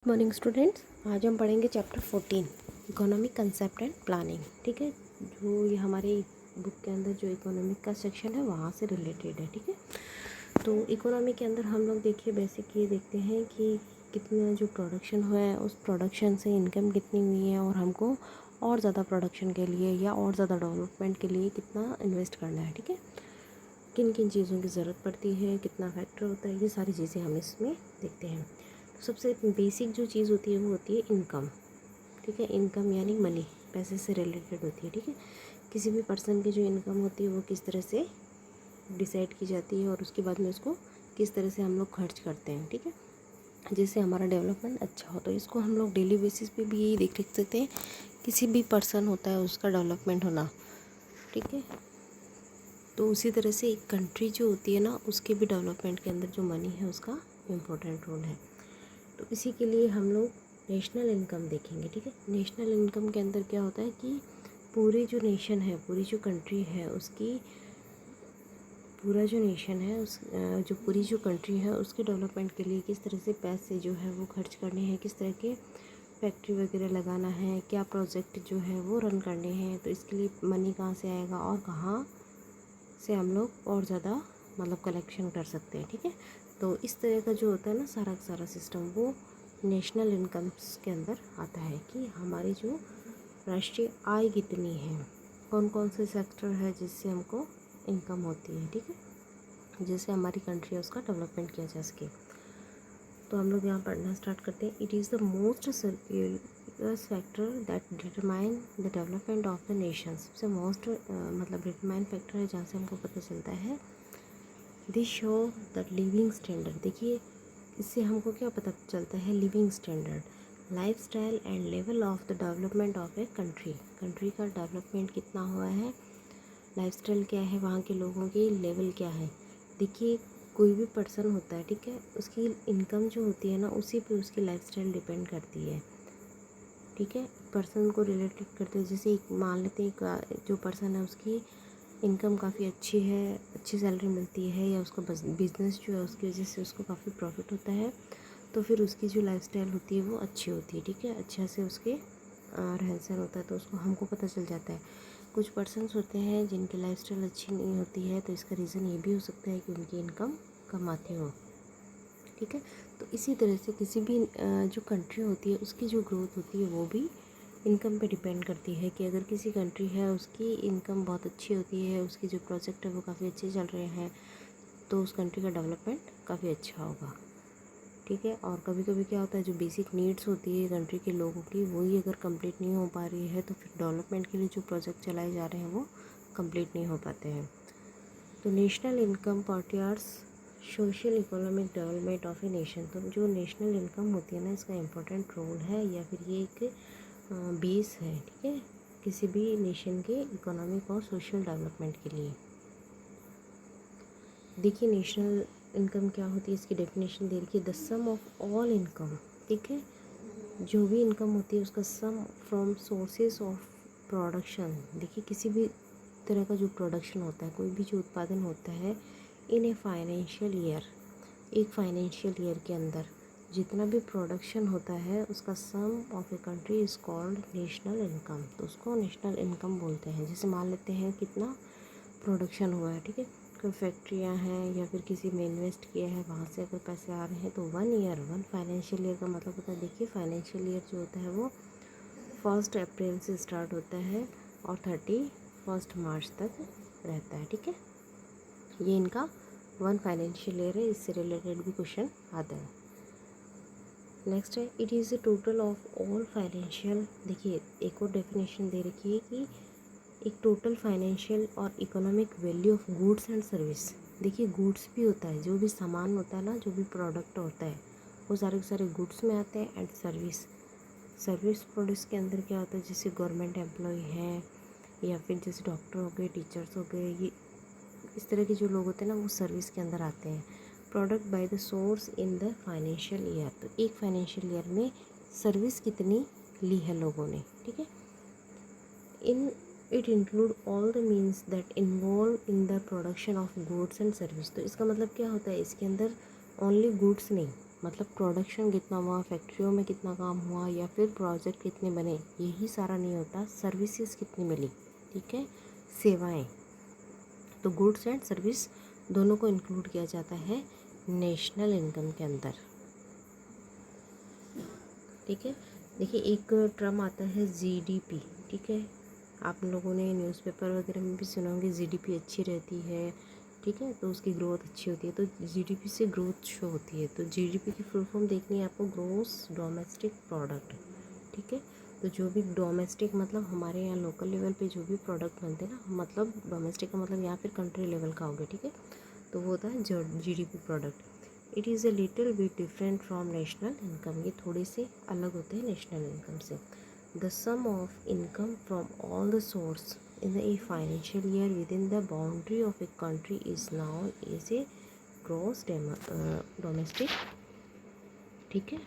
Morning students, आज हम पढ़ेंगे chapter 14 economic concept and planning. ठीक है, जो ये हमारे बुक के अंदर जो इकोनॉमिक का सेक्शन है वहाँ से रिलेटेड है। ठीक है, तो इकोनॉमी के अंदर हम लोग देखिए बेसिक ये देखते हैं कि कितना जो प्रोडक्शन हुआ है उस प्रोडक्शन से इनकम कितनी हुई है और हमको और ज़्यादा प्रोडक्शन के लिए या और ज़्यादा डेवलपमेंट के लिए कितना इन्वेस्ट करना है। ठीक है, किन किन चीज़ों की ज़रूरत पड़ती है, कितना फैक्टर होता है, ये सारी चीज़ें हम इसमें देखते हैं। सबसे बेसिक जो चीज़ होती है वो होती है इनकम। ठीक है, इनकम यानी मनी, पैसे से रिलेटेड होती है। ठीक है, किसी भी पर्सन की जो इनकम होती है वो किस तरह से डिसाइड की जाती है और उसके बाद में उसको किस तरह से हम लोग खर्च करते हैं। ठीक है, जिससे हमारा डेवलपमेंट अच्छा हो। तो इसको हम लोग डेली बेसिस पे भी यही देख सकते हैं, किसी भी पर्सन होता है उसका डेवलपमेंट होना। ठीक है, तो उसी तरह से एक कंट्री जो होती है ना, उसके भी डेवलपमेंट के अंदर जो मनी है उसका इम्पोर्टेंट रोल है। तो इसी के लिए हम लोग नेशनल इनकम देखेंगे। ठीक है, नेशनल इनकम के अंदर क्या होता है कि पूरी जो नेशन है, पूरी जो कंट्री है उसकी, पूरा जो नेशन है उस जो पूरी जो कंट्री है उसके डेवलपमेंट के लिए किस तरह से पैसे जो है वो खर्च करने हैं, किस तरह के फैक्ट्री वगैरह लगाना है, क्या प्रोजेक्ट जो है वो रन करने हैं। तो इसके लिए मनी कहाँ से आएगा और कहाँ से हम लोग और ज़्यादा मतलब कलेक्शन कर सकते हैं। ठीक है, तो इस तरह का जो होता है ना सारा का सारा सिस्टम वो नेशनल इनकम्स के अंदर आता है कि हमारी जो राष्ट्रीय आय कितनी है, कौन कौन से सेक्टर है जिससे हमको इनकम होती है। ठीक है, जिससे हमारी कंट्री है उसका डेवलपमेंट किया जा सके। तो हम लोग यहाँ पढ़ना स्टार्ट करते हैं। It is the most circulus factor that determine the development of the nation. सबसे मोस्ट मतलब डिटरमाइन फैक्टर है जहाँ से हमको पता चलता है। This show the living standard. देखिए इससे हमको क्या पता चलता है, living standard, life style and level of the development of a country. Country का डेवलपमेंट कितना हुआ है, लाइफ स्टाइल क्या है, वहाँ के लोगों की लेवल क्या है। देखिए कोई भी पर्सन होता है, ठीक है, उसकी इनकम जो होती है ना उसी पे उसकी लाइफ स्टाइल डिपेंड करती है। ठीक है, पर्सन को रिलेटेड करते हैं। जैसे एक मान लेते हैं एक जो पर्सन है उसकी इनकम काफ़ी अच्छी है, अच्छी सैलरी मिलती है, या उसका बिजनेस जो है उसकी वजह से उसको काफ़ी प्रॉफिट होता है, तो फिर उसकी जो लाइफस्टाइल होती है वो अच्छी होती है। ठीक है, अच्छा से उसके रहन सहन होता है तो उसको हमको पता चल जाता है। कुछ पर्सन्स होते हैं जिनकी लाइफस्टाइल अच्छी नहीं होती है, तो इसका रीज़न ये भी हो सकता है कि उनकी इनकम कम आती हो। ठीक है, तो इसी तरह से किसी भी जो कंट्री होती है उसकी जो ग्रोथ होती है वो भी इनकम पे डिपेंड करती है। कि अगर किसी कंट्री है उसकी इनकम बहुत अच्छी होती है, उसके जो प्रोजेक्ट है वो काफ़ी अच्छे चल रहे हैं, तो उस कंट्री का डेवलपमेंट काफ़ी अच्छा होगा। ठीक है, और कभी कभी क्या होता है, जो बेसिक नीड्स होती है कंट्री के लोगों की वही अगर कंप्लीट नहीं हो पा रही है तो फिर डेवलपमेंट के लिए जो प्रोजेक्ट चलाए जा रहे हैं वो कंप्लीट नहीं हो पाते हैं। तो national income portrays social economic development of a nation. तो जो नेशनल इनकम होती है ना इसका इम्पोर्टेंट रोल है, या फिर ये एक बेस है। ठीक है, किसी भी नेशन के इकोनॉमिक और सोशल डेवलपमेंट के लिए। देखिए नेशनल इनकम क्या होती है, इसकी डेफिनेशन दे रखी है, the sum of all income. ठीक है, जो भी इनकम होती है उसका sum from sources of production. देखिए किसी भी तरह का जो प्रोडक्शन होता है, कोई भी जो उत्पादन होता है इन ए फाइनेंशियल ईयर, एक फाइनेंशियल ईयर के अंदर जितना भी प्रोडक्शन होता है उसका sum of a country is called national income. तो उसको नेशनल इनकम बोलते हैं। जैसे मान लेते हैं कितना प्रोडक्शन हुआ है, ठीक है, कोई फैक्ट्रियाँ हैं या फिर किसी में इन्वेस्ट किया है, वहाँ से अगर पैसे आ रहे हैं तो 1 ईयर, 1 फाइनेंशियल ईयर का मतलब होता है। देखिए फाइनेंशियल ईयर जो होता है वो 1 अप्रैल से स्टार्ट होता है और 31 मार्च तक रहता है। ठीक है, ये इनका 1 फाइनेंशियल ईयर है, इससे रिलेटेड भी क्वेश्चन आता है। नेक्स्ट है, it is the total of all financial. देखिए एक और डेफिनेशन दे रखी है कि एक टोटल फाइनेंशियल और economic value of goods and service. देखिए गुड्स भी होता है, जो भी सामान होता है ना, जो भी प्रोडक्ट होता है वो सारे के सारे गुड्स में आते हैं। एंड सर्विस, सर्विस प्रोडक्ट्स के अंदर क्या होता है, जैसे गवर्नमेंट एम्प्लॉय हैं या फिर जैसे डॉक्टर हो गए, टीचर्स हो गए, ये इस तरह के जो लोग होते हैं ना वो सर्विस के अंदर आते हैं। Product by the source in the financial year. तो एक फाइनेंशियल ईयर में सर्विस कितनी ली है लोगों ने। ठीक है, in it include all the means that involve in the production of goods and service. तो इसका मतलब क्या होता है, इसके अंदर ओनली गुड्स नहीं, मतलब प्रोडक्शन कितना हुआ, फैक्ट्रियों में कितना काम हुआ, या फिर प्रोजेक्ट कितने बने, यही सारा नहीं होता। सर्विसेज कितनी मिली, ठीक है, सेवाएं। तो गुड्स एंड सर्विस दोनों को इंक्लूड किया जाता है नेशनल इनकम के अंदर, ठीक है। देखिए एक टर्म आता है जीडीपी, ठीक है। आप लोगों ने न्यूज़पेपर वगैरह में भी सुना होंगे जीडीपी अच्छी रहती है, ठीक है, तो उसकी ग्रोथ अच्छी होती है। तो जीडीपी से ग्रोथ शो होती है। तो जीडीपी की फुल फॉर्म देखनी है आपको, ग्रोस डोमेस्टिक प्रोडक्ट, ठीक है। तो जो भी डोमेस्टिक मतलब हमारे यहाँ लोकल लेवल पे जो भी प्रोडक्ट बनते हैं ना, मतलब डोमेस्टिक का मतलब यहाँ फिर कंट्री लेवल का हो गया, ठीक है। तो वो होता है GDP product. It is a little bit different from national income, ये थोड़े से अलग होते हैं नेशनल इनकम से। The sum of income from all the source in a financial year within the boundary of a country is known as a gross domestic, ठीक है।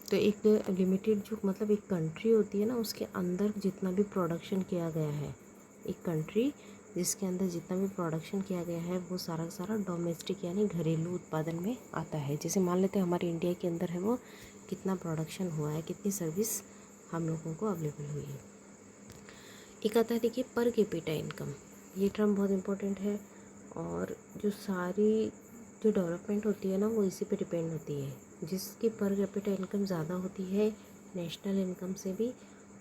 तो एक लिमिटेड जो मतलब एक कंट्री होती है ना, उसके अंदर जितना भी प्रोडक्शन किया गया है, एक कंट्री जिसके अंदर जितना भी प्रोडक्शन किया गया है वो सारा का सारा डोमेस्टिक यानी घरेलू उत्पादन में आता है। जैसे मान लेते हैं हमारे इंडिया के अंदर है वो कितना प्रोडक्शन हुआ है, कितनी सर्विस हम लोगों को अवेलेबल हुई है। एक आता है देखिए पर कैपिटा इनकम, ये टर्म बहुत इम्पोर्टेंट है। और जो सारी जो डेवलपमेंट होती है ना वो इसी पे डिपेंड होती है। जिसकी पर कैपिटा इनकम ज़्यादा होती है नेशनल इनकम से भी,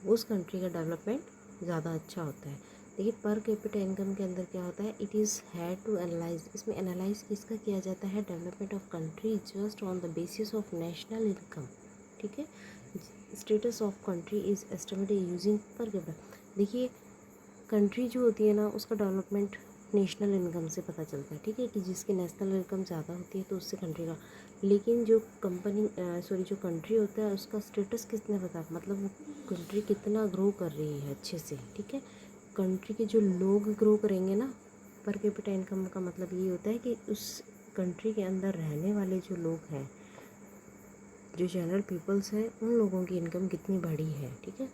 उस कंट्री का डेवलपमेंट ज़्यादा अच्छा होता है। देखिए पर कैपिटा इनकम के अंदर क्या होता है, it is had to analyze, इसमें एनालाइज किसका किया जाता है, development of country just on the basis of national income, ठीक है। Status of country is estimated using per capita. देखिए कंट्री जो होती है ना उसका डेवलपमेंट नेशनल इनकम से पता चलता है, ठीक है, कि जिसकी नेशनल इनकम ज़्यादा होती है तो उससे कंट्री का। लेकिन जो जो कंट्री होता है उसका स्टेटस किसने पता, मतलब वो कंट्री कितना ग्रो कर रही है अच्छे से, ठीक है। कंट्री के जो लोग ग्रो करेंगे ना, पर कैपिटा इनकम का मतलब ये होता है कि उस कंट्री के अंदर रहने वाले जो लोग हैं, जो जनरल पीपल्स हैं, उन लोगों की इनकम कितनी बड़ी है, ठीक है।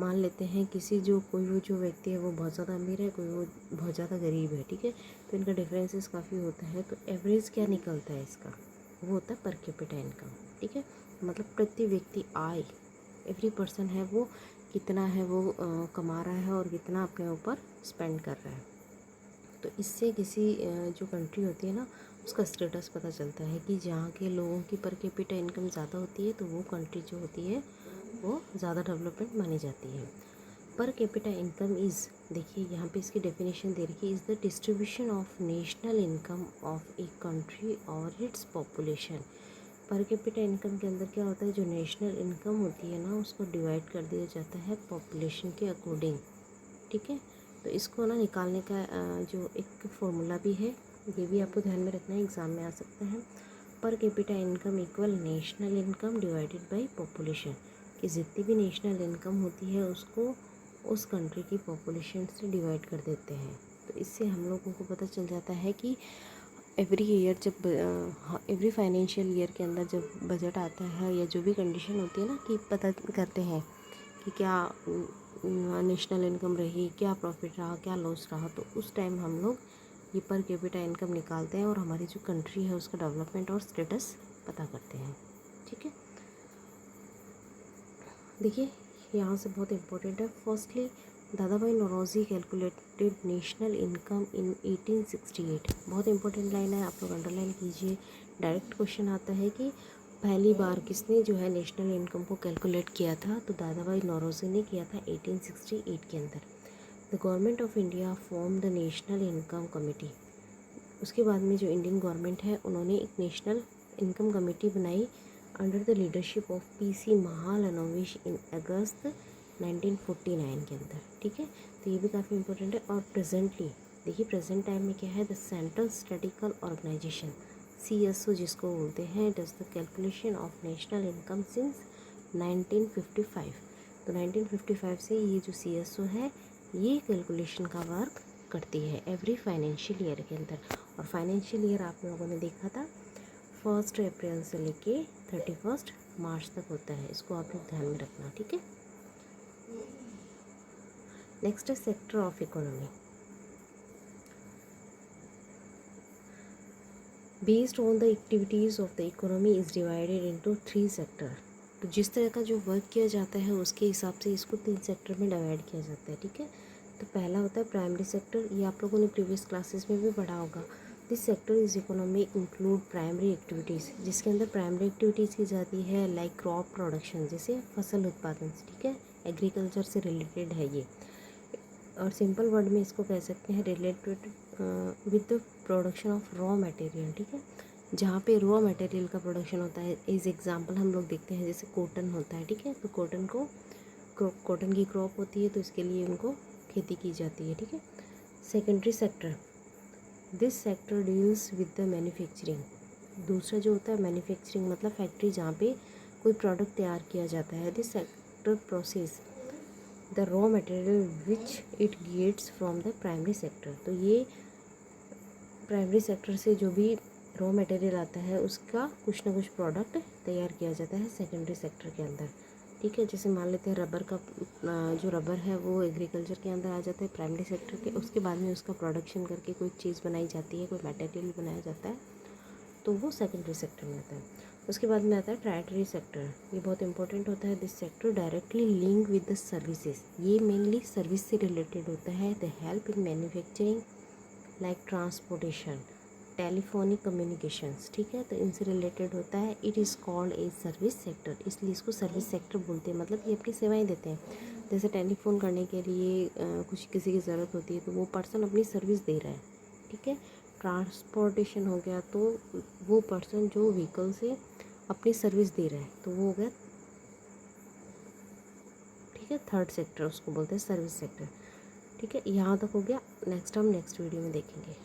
मान लेते हैं किसी कोई वो जो व्यक्ति है वो बहुत ज़्यादा अमीर है, कोई वो बहुत ज़्यादा गरीब है, ठीक है। तो इनका डिफरेंसेस काफ़ी होता है। तो एवरेज क्या निकलता है इसका, वो होता है पर कैपिटा इनकम, ठीक है। मतलब प्रति व्यक्ति आय, एवरी पर्सन है वो कितना है वो कमा रहा है और कितना अपने ऊपर स्पेंड कर रहा है। तो इससे किसी जो कंट्री होती है ना उसका स्टेटस पता चलता है कि जहाँ के लोगों की पर कैपिटा इनकम ज़्यादा होती है तो वो कंट्री जो होती है वो ज़्यादा डेवलपमेंट मानी जाती है। पर कैपिटा इनकम इज़, देखिए यहाँ पे इसकी डेफिनेशन दे रखी है, is the distribution of national income of a country और its population. Per capita income के अंदर क्या होता है, जो नेशनल इनकम होती है ना उसको डिवाइड कर दिया जाता है पॉपुलेशन के अकॉर्डिंग, ठीक है। तो इसको ना निकालने का जो एक फॉर्मूला भी है, ये भी आपको ध्यान में रखना है, एग्ज़ाम में आ सकता है। पर capita income equal national income divided by population, कि जितनी भी नेशनल इनकम होती है उसको उस कंट्री की पॉपुलेशन से डिवाइड कर देते हैं। तो इससे हम लोगों को पता चल जाता है कि एवरी ईयर जब एवरी फाइनेंशियल ईयर के अंदर जब बजट आता है या जो भी कंडीशन होती है ना, कि पता करते हैं कि क्या नेशनल इनकम रही, क्या प्रॉफिट रहा, क्या लॉस रहा। तो उस टाइम हम लोग ये पर कैपिटा इनकम निकालते हैं और हमारी जो कंट्री है उसका डेवलपमेंट और स्टेटस पता करते हैं, ठीक है। देखिए यहाँ से बहुत इम्पोर्टेंट है। Firstly Dadabhai Naoroji calculated national income in 1868, बहुत इंपॉर्टेंट लाइन है, आप लोग अंडरलाइन कीजिए। डायरेक्ट क्वेश्चन आता है कि पहली बार किसने जो है नेशनल इनकम को कैलकुलेट किया था, तो दादा भाई नौरोजी ने किया था 1868 के अंदर। The government of India form the national income committee, उसके बाद में जो इंडियन गवर्नमेंट है उन्होंने एक नेशनल इनकम कमेटी बनाई under the leadership of PC Mahalanobis in August 1949 के अंदर, ठीक है। तो ये भी काफ़ी इंपॉर्टेंट है। और प्रेजेंटली देखिए प्रेजेंट टाइम में क्या है, the central statistical organization CSO जिसको बोलते हैं, does the calculation of national income since 1955। तो 1955 से ये जो CSO है ये कैलकुलेशन का वर्क करती है एवरी फाइनेंशियल ईयर के अंदर। और फाइनेंशियल ईयर आप लोगों ने देखा था 1 अप्रैल से लेके 31 मार्च तक होता है, इसको आप लोग ध्यान में रखना, ठीक है। नेक्स्ट है sector of economy. Based on the activities of the economy is divided into 3 sector. तो जिस तरह का जो वर्क किया जाता है उसके हिसाब से इसको 3 सेक्टर में डिवाइड किया जाता है, ठीक है। तो पहला होता है प्राइमरी सेक्टर, ये आप लोगों ने प्रीवियस क्लासेस में भी पढ़ा होगा। This sector is economy include primary activities, जिसके अंदर प्राइमरी एक्टिविटीज़ की जाती है लाइक क्रॉप प्रोडक्शन, जैसे फसल उत्पादन, ठीक है, एग्रीकल्चर से रिलेटेड है ये। और सिंपल वर्ड में इसको कह सकते हैं related with the production of raw material, ठीक है, जहाँ पे रॉ मटेरियल का प्रोडक्शन होता है। इस एग्जांपल हम लोग देखते हैं जैसे कॉटन होता है, ठीक है, तो कॉटन की क्रॉप होती है, तो इसके लिए उनको खेती की जाती है, ठीक है। Secondary sector, this sector deals with the manufacturing. दूसरा जो होता है मैन्युफैक्चरिंग, मतलब फैक्ट्री जहाँ पे कोई प्रोडक्ट तैयार किया जाता है। This sector process the raw material which it gets from the primary sector. तो ये प्राइमरी सेक्टर से जो भी रॉ मटेरियल आता है उसका कुछ ना कुछ प्रोडक्ट तैयार किया जाता है सेकेंडरी सेक्टर के अंदर, ठीक है। जैसे मान लेते हैं रबर का जो रबर है वो एग्रीकल्चर के अंदर आ जाता है प्राइमरी सेक्टर के, उसके बाद में उसका प्रोडक्शन करके कोई चीज़ बनाई जाती है, कोई मटेरियल बनाया जाता है, तो वो सेकेंडरी सेक्टर में आता है। उसके बाद में आता है टर्शियरी सेक्टर, ये बहुत इंपॉर्टेंट होता है। This sector directly link with the services, ये मेनली सर्विस से रिलेटेड होता है। The help in manufacturing like transportation, telephonic communications, ठीक है, तो इनसे रिलेटेड होता है। It is called a service sector, इसलिए इसको सर्विस सेक्टर बोलते हैं। मतलब ये अपनी सेवाएं देते हैं, जैसे टेलीफोन करने के लिए कुछ किसी की ज़रूरत होती है तो वो पर्सन अपनी सर्विस दे रहा है, ठीक है। ट्रांसपोर्टेशन हो गया तो वो पर्सन जो व्हीकल से अपनी सर्विस दे रहा है, तो वो हो गया, ठीक है, थर्ड सेक्टर उसको बोलते हैं सर्विस सेक्टर, ठीक है। यहाँ तक हो गया। नेक्स्ट हम नेक्स्ट वीडियो में देखेंगे।